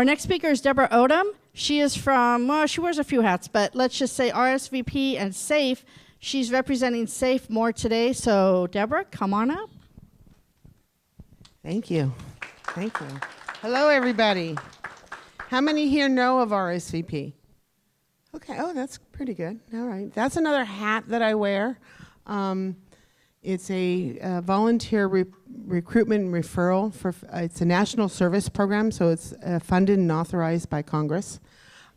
Our next speaker is Deborah Owdom. She is from, well, she wears a few hats, but let's just say RSVP and SAFE. She's representing SAFE more today. So, Deborah, come on up. Thank you. Thank you. Hello, everybody. How many here know of RSVP? Okay. Oh, that's pretty good. All right. That's another hat that I wear. It's a volunteer recruitment and referral. It's a national service program, so it's funded and authorized by Congress.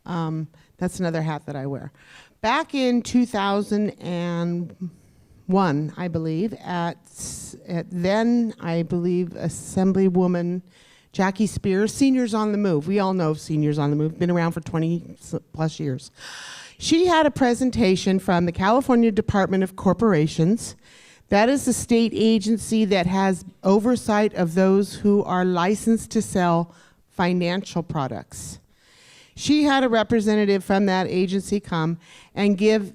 That's another hat that I wear. Back in 2001, I believe, at then, I believe, Assemblywoman Jackie Spears, Seniors on the Move. We all know Seniors on the Move, been around for 20 plus years. She had a presentation from the California Department of Corporations. That is the state agency that has oversight of those who are licensed to sell financial products. She had a representative from that agency come and give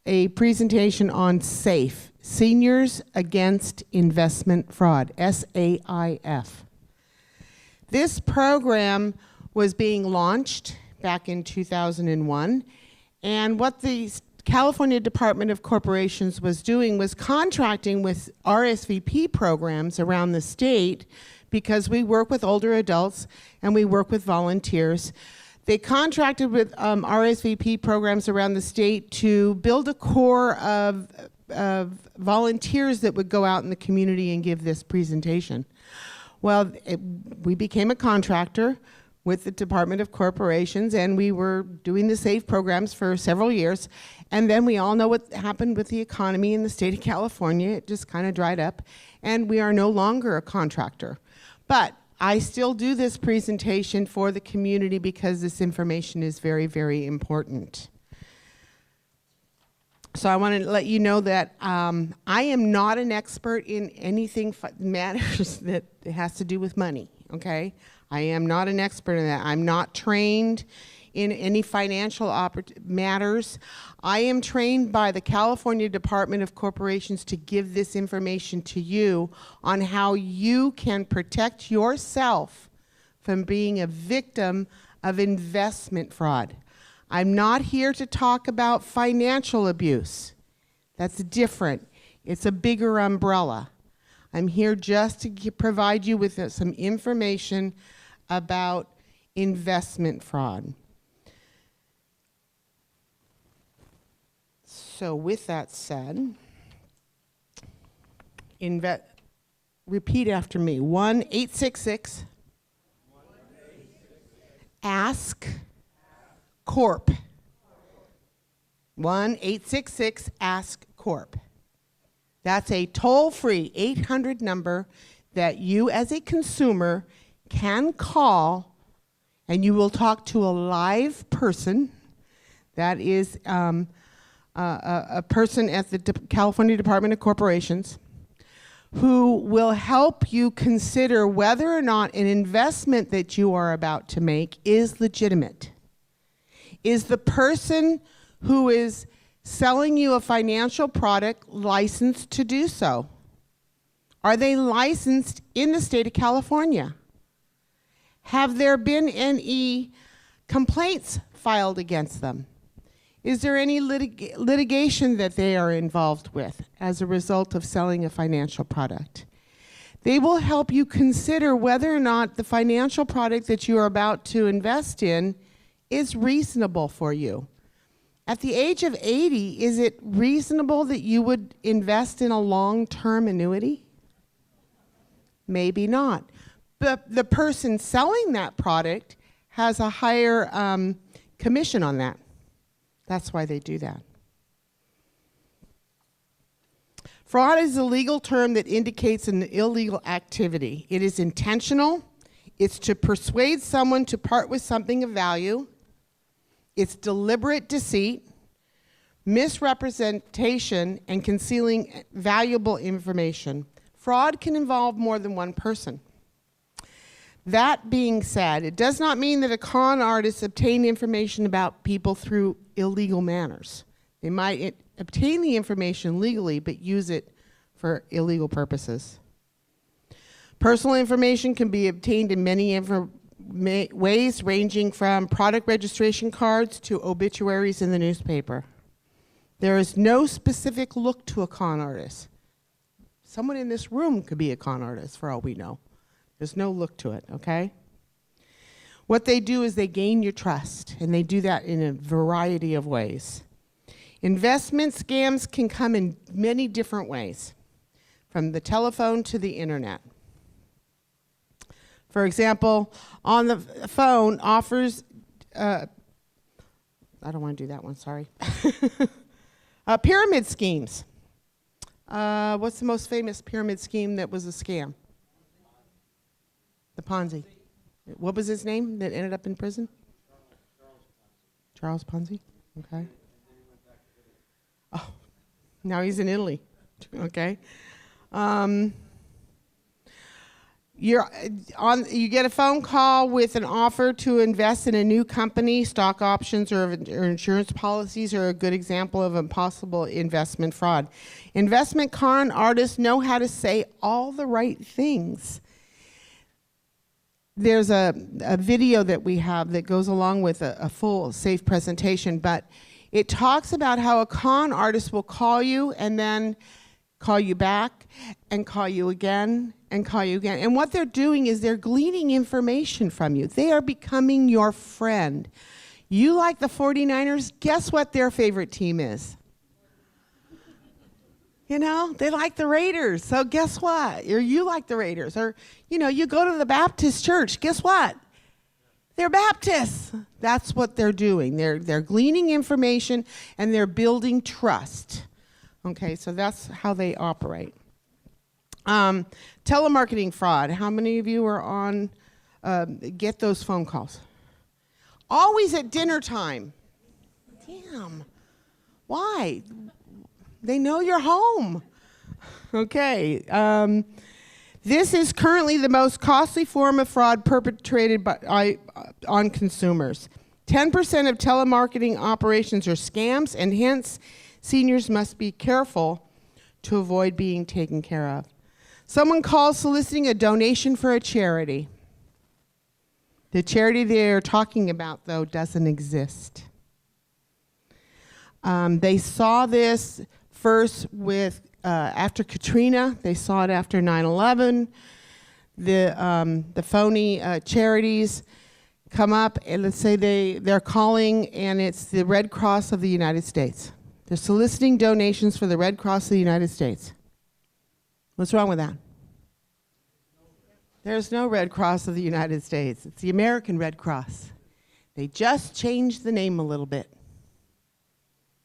a presentation on SAFE, Seniors Against Investment Fraud, SAIF. This program was being launched back in 2001, and what the California Department of Corporations was doing was contracting with RSVP programs around the state, because we work with older adults and we work with volunteers. They contracted with RSVP programs around the state to build a core of volunteers that would go out in the community and give this presentation. Well, we became a contractor with the Department of Corporations, and we were doing the SAFE programs for several years. And then we all know what happened with the economy in the state of California. It just kind of dried up, and we are no longer a contractor. But I still do this presentation for the community because this information is very, very important. So I want to let you know that I am not an expert in anything matters that has to do with money, okay? I am not an expert in that. I'm not trained in any financial matters. I am trained by the California Department of Corporations to give this information to you on how you can protect yourself from being a victim of investment fraud. I'm not here to talk about financial abuse. That's different. It's a bigger umbrella. I'm here just to provide you with some information about investment fraud. So with that said, repeat after me. 1-866 ask Corp. 1-866 ask Corp. That's a toll-free 800 number that you as a consumer can call, and you will talk to a live person. That is a person at the California Department of Corporations who will help you consider whether or not an investment that you are about to make is legitimate. Is the person who is selling you a financial product licensed to do so? Are they licensed in the state of California? Have there been any complaints filed against them? Is there any litigation that they are involved with as a result of selling a financial product? They will help you consider whether or not the financial product that you are about to invest in is reasonable for you. At the age of 80, is it reasonable that you would invest in a long-term annuity? Maybe not. But the person selling that product has a higher commission on that. That's why they do that. Fraud is a legal term that indicates an illegal activity. It is intentional. It's to persuade someone to part with something of value. It's deliberate deceit, misrepresentation, and concealing valuable information. Fraud can involve more than one person. That being said, it does not mean that a con artist obtained information about people through illegal manners. They might obtain the information legally, but use it for illegal purposes. Personal information can be obtained in many ways ranging from product registration cards to obituaries in the newspaper. There is no specific look to a con artist. Someone in this room could be a con artist for all we know. There's no look to it, okay? What they do is they gain your trust, and they do that in a variety of ways. Investment scams can come in many different ways, from the telephone to the internet. For example, on the phone offers, I don't want to do that one, sorry. Pyramid schemes. What's the most famous pyramid scheme that was a scam? The Ponzi. What was his name that ended up in prison? Charles Ponzi. Okay. Oh, now he's in Italy. Okay. You get a phone call with an offer to invest in a new company. Stock options or insurance policies are a good example of a possible investment fraud. Investment con artists know how to say all the right things. There's a video that we have that goes along with a full safe presentation, but it talks about how a con artist will call you and then call you back and call you again and call you again. And what they're doing is they're gleaning information from you. They are becoming your friend. You like the 49ers? Guess what their favorite team is? You know, they like the Raiders. So guess what? Or you like the Raiders. Or, you know, you go to the Baptist church. Guess what? They're Baptists. That's what they're doing. They're gleaning information and they're building trust. Okay, so that's how they operate. Telemarketing fraud. How many of you are on, get those phone calls? Always at dinner time. Damn. Why? They know you're home. Okay. This is currently the most costly form of fraud perpetrated on consumers. 10% of telemarketing operations are scams, and hence, seniors must be careful to avoid being taken care of. Someone calls soliciting a donation for a charity. The charity they're talking about, though, doesn't exist. They saw this first with after Katrina. They saw it after 9/11. The phony charities come up, and let's say they're calling, and it's the Red Cross of the United States. They're soliciting donations for the Red Cross of the United States. What's wrong with that? There's no Red Cross of the United States. It's the American Red Cross. They just changed the name a little bit.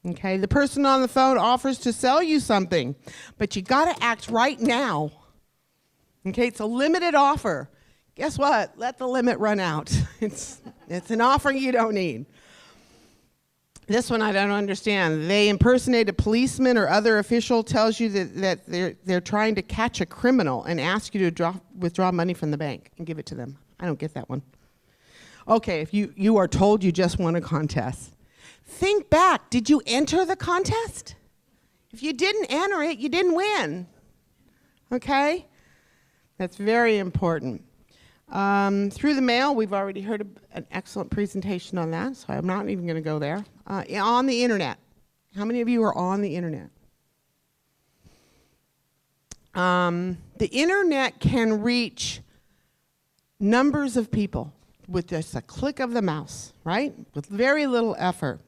Okay, the person on the phone offers to sell you something, but you got to act right now. Okay, it's a limited offer. Guess what? Let the limit run out. It's an offer you don't need. This one I don't understand. They impersonate a policeman or other official, tells you that they're trying to catch a criminal and ask you to withdraw money from the bank and give it to them. I don't get that one. Okay, if you are told you just won a contest, think back. Did you enter the contest? If you didn't enter it, you didn't win. Okay? That's very important. Through the mail, we've already heard an excellent presentation on that, so I'm not even going to go there. On the internet. How many of you are on the internet? The internet can reach numbers of people with just a click of the mouse, right? With very little effort.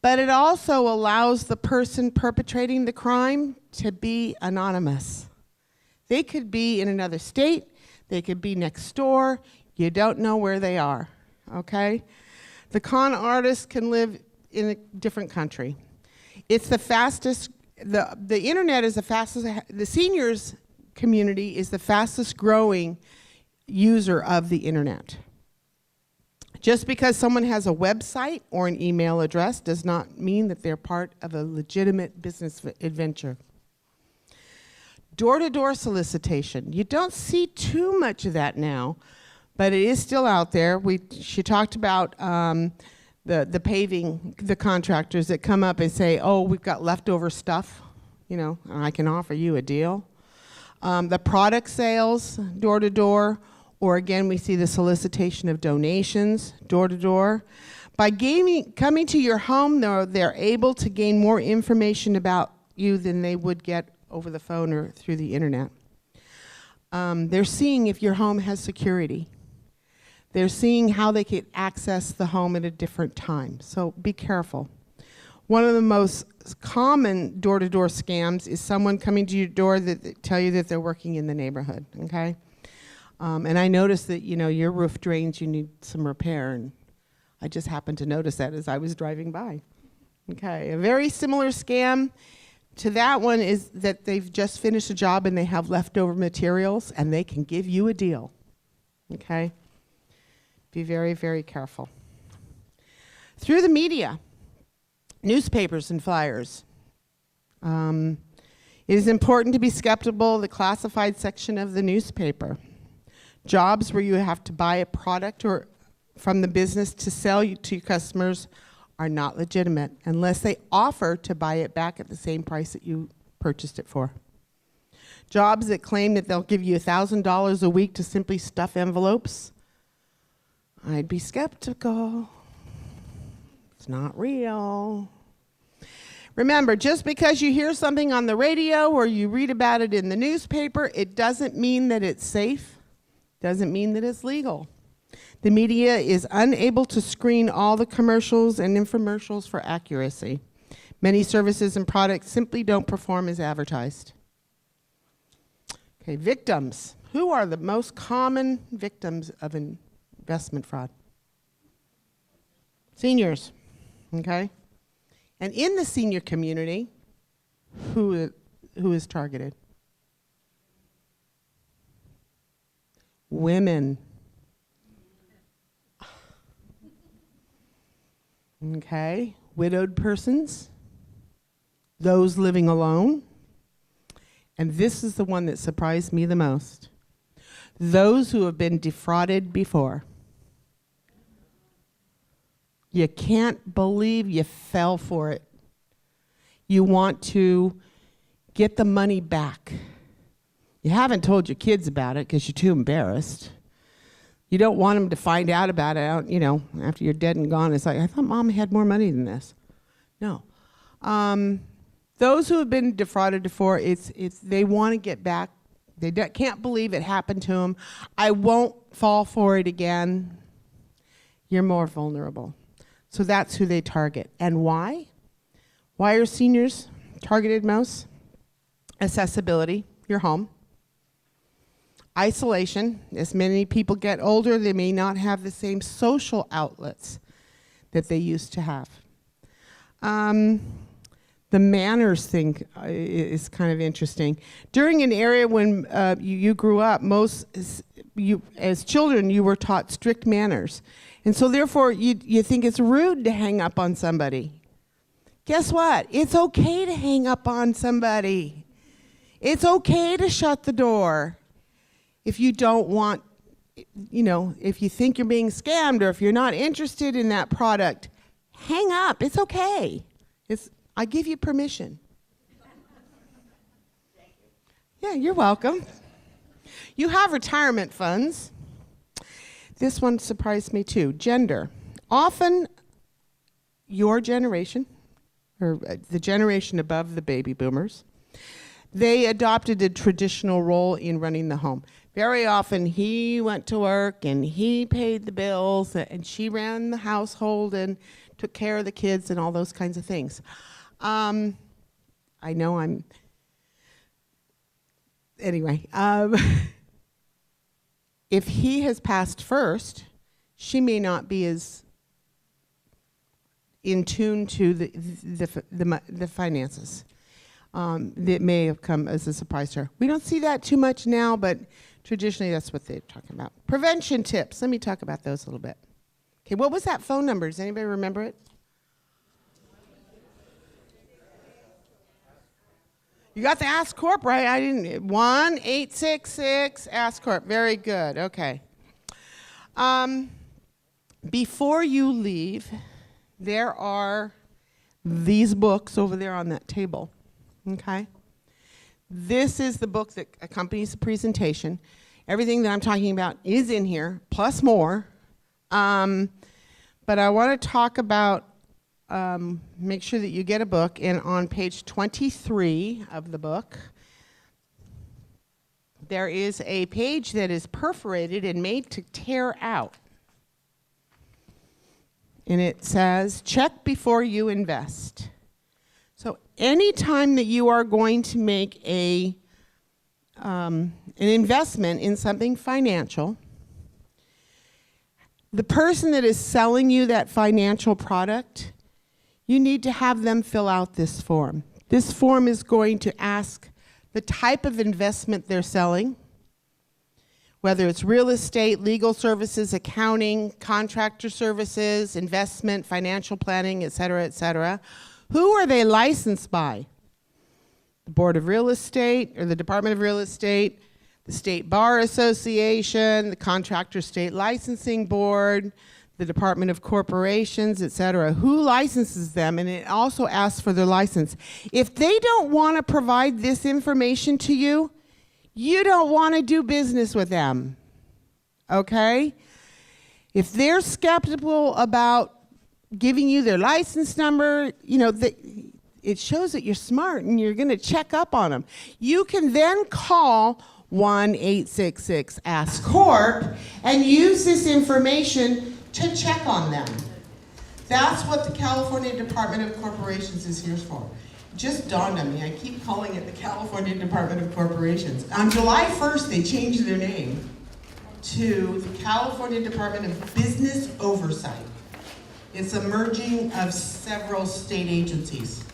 But it also allows the person perpetrating the crime to be anonymous. They could be in another state. They could be next door. You don't know where they are, okay? The con artist can live in a different country. It's the fastest, the internet is the fastest, the seniors community is the fastest growing user of the internet. Just because someone has a website or an email address does not mean that they're part of a legitimate business adventure. Door-to-door solicitation. You don't see too much of that now, but it is still out there. She talked about the paving, the contractors that come up and say, oh, we've got leftover stuff, you know, I can offer you a deal. The product sales, door-to-door, Or again, we see the solicitation of donations, door to door. By coming to your home, they're able to gain more information about you than they would get over the phone or through the internet. They're seeing if your home has security. They're seeing how they can access the home at a different time. So be careful. One of the most common door-to-door scams is someone coming to your door that tell you that they're working in the neighborhood, okay? And I noticed that, your roof drains, you need some repair, and I just happened to notice that as I was driving by. Okay, a very similar scam to that one is that they've just finished a job and they have leftover materials and they can give you a deal, okay? Be very, very careful. Through the media, newspapers and flyers. It is important to be skeptical of the classified section of the newspaper. Jobs where you have to buy a product or from the business to sell to your customers are not legitimate unless they offer to buy it back at the same price that you purchased it for. Jobs that claim that they'll give you $1,000 a week to simply stuff envelopes, I'd be skeptical. It's not real. Remember, just because you hear something on the radio or you read about it in the newspaper, it doesn't mean that it's safe, doesn't mean that it's legal. The media is unable to screen all the commercials and infomercials for accuracy. Many services and products simply don't perform as advertised. Okay, victims. Who are the most common victims of investment fraud? Seniors, okay? And in the senior community, who is targeted? Women. Okay, widowed persons, those living alone, and this is the one that surprised me the most. Those who have been defrauded before. You can't believe you fell for it. You want to get the money back. You haven't told your kids about it because you're too embarrassed. You don't want them to find out about it, after you're dead and gone. It's like, I thought Mom had more money than this. No. Those who have been defrauded before, they want to get back. They can't believe it happened to them. I won't fall for it again. You're more vulnerable. So that's who they target. And why? Why are seniors targeted most? Accessibility, your home. Isolation. As many people get older, they may not have the same social outlets that they used to have. The manners thing is kind of interesting. During an era when you grew up, as children, you were taught strict manners. And so therefore, you think it's rude to hang up on somebody. Guess what? It's okay to hang up on somebody. It's okay to shut the door. If you don't want, if you think you're being scammed or if you're not interested in that product, hang up. It's okay. I give you permission. Yeah, you're welcome. You have retirement funds. This one surprised me too. Gender. Often your generation, or the generation above the baby boomers, they adopted a traditional role in running the home. Very often he went to work and he paid the bills and she ran the household and took care of the kids and all those kinds of things. Anyway, if he has passed first, she may not be as in tune to the finances. That may have come as a surprise to her. We don't see that too much now, but traditionally that's what they're talking about. Prevention tips. Let me talk about those a little bit. Okay, what was that phone number? Does anybody remember it? You got the Ask Corp, right? I didn't. 1-866 Corp. Very good. Okay. Before you leave, there are these books over there on that table. Okay? This is the book that accompanies the presentation. Everything that I'm talking about is in here, plus more. But I want to talk about, make sure that you get a book, and on page 23 of the book, there is a page that is perforated and made to tear out. And it says, check before you invest. So anytime that you are going to make an investment in something financial, the person that is selling you that financial product, you need to have them fill out this form. This form is going to ask the type of investment they're selling, whether it's real estate, legal services, accounting, contractor services, investment, financial planning, et cetera, et cetera. Who are they licensed by? The Board of Real Estate or the Department of Real Estate, the State Bar Association, the Contractor State Licensing Board, the Department of Corporations, et cetera. Who licenses them? And it also asks for their license. If they don't want to provide this information to you, you don't want to do business with them, okay? If they're skeptical about giving you their license number, you know, it shows that you're smart and you're going to check up on them. You can then call 1-866-ASK-CORP and use this information to check on them. That's what the California Department of Corporations is here for. It just dawned on me, I keep calling it the California Department of Corporations. On July 1st, they changed their name to the California Department of Business Oversight. It's a merging of several state agencies.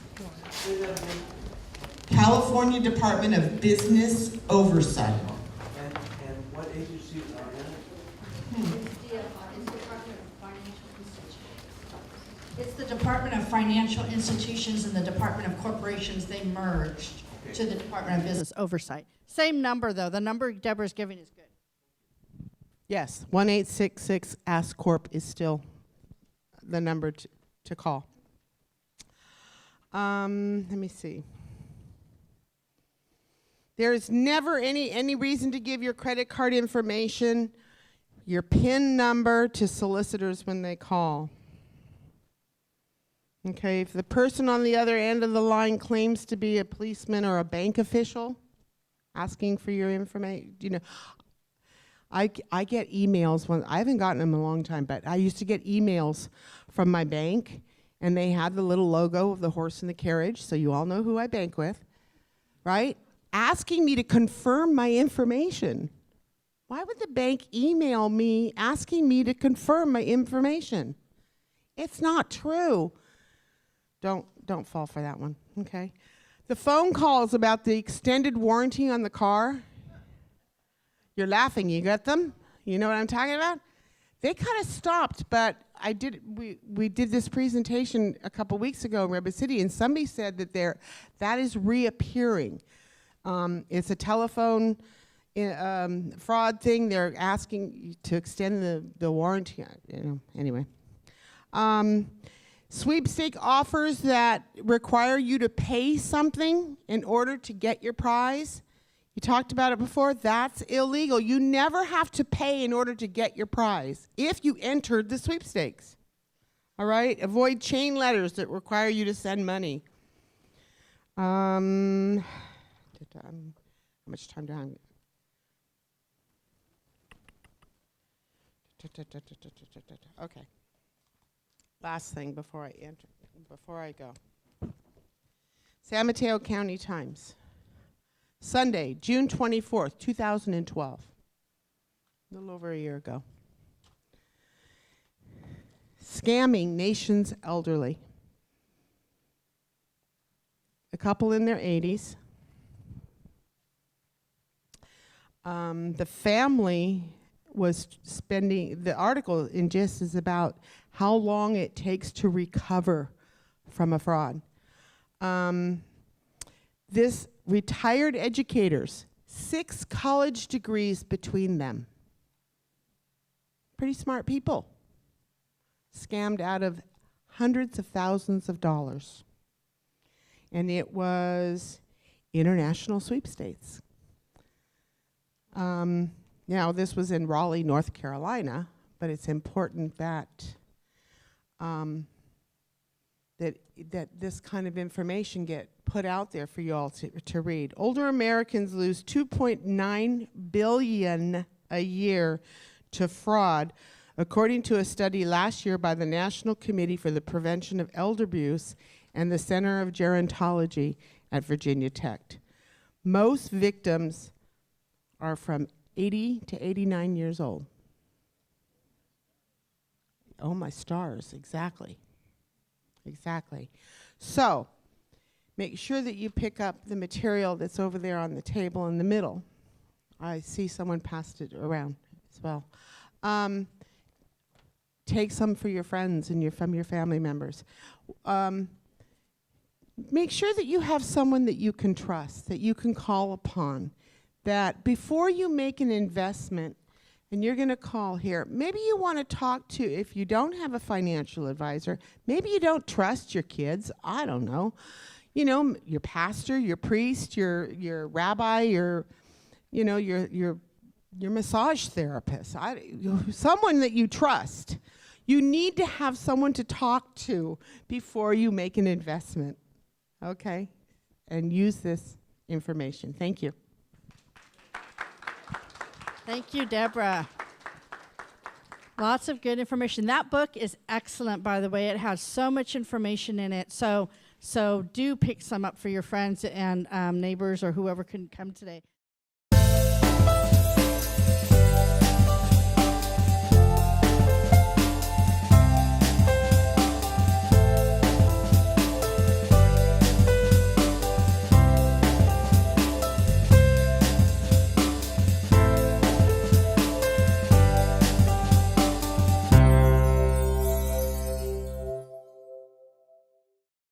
California Department of Business Oversight. And what agencies are in it? It's the Department of Financial Institutions and the Department of Corporations. They merged to the Department of Business Oversight. Same number, though. The number Deborah's giving is good. Yes, 1-866-ASK-CORP is still the number to call. Let me see. There's never any reason to give your credit card information, your PIN number to solicitors when they call. Okay, if the person on the other end of the line claims to be a policeman or a bank official asking for your information, you know, I get emails, I haven't gotten them in a long time, but I used to get emails from my bank, and they had the little logo of the horse and the carriage, so you all know who I bank with, right? Asking me to confirm my information. Why would the bank email me asking me to confirm my information? It's not true. Don't fall for that one, okay? The phone calls about the extended warranty on the car. You're laughing, you got them? You know what I'm talking about? They kind of stopped, but we did this presentation a couple weeks ago in Redwood City, and somebody said that that is reappearing. It's a telephone fraud thing. They're asking to extend the warranty. You know, anyway. Sweepstake offers that require you to pay something in order to get your prize. You talked about it before. That's illegal. You never have to pay in order to get your prize if you entered the sweepstakes. All right? Avoid chain letters that require you to send money. How much time do I have? Okay. Last thing before I go. San Mateo County Times. Sunday, June 24th, 2012. A little over a year ago. Scamming nation's elderly. A couple in their 80s. The family was spending, the article in GIST is about how long it takes to recover from a fraud. This retired educators, 6 college degrees between them. Pretty smart people. Scammed out of hundreds of thousands of dollars. And it was international sweepstakes. Now, this was in Raleigh, North Carolina, but it's important that that this kind of information get put out there for you all to read. Older Americans lose $2.9 billion a year to fraud, according to a study last year by the National Committee for the Prevention of Elder Abuse and the Center of Gerontology at Virginia Tech. Most victims are from 80 to 89 years old. Oh, my stars, exactly. Exactly. So, make sure that you pick up the material that's over there on the table in the middle. I see someone passed it around as well. Take some for your friends and from your family members. Make sure that you have someone that you can trust, that you can call upon, that before you make an investment, and you're going to call here, maybe you want to talk to, if you don't have a financial advisor, maybe you don't trust your kids, I don't know. You know, your pastor, your priest, your rabbi, your massage therapist, someone that you trust. You need to have someone to talk to before you make an investment, okay? And use this information. Thank you. Thank you, Deborah. Lots of good information. That book is excellent, by the way. It has so much information in it. So do pick some up for your friends and neighbors or whoever can come today.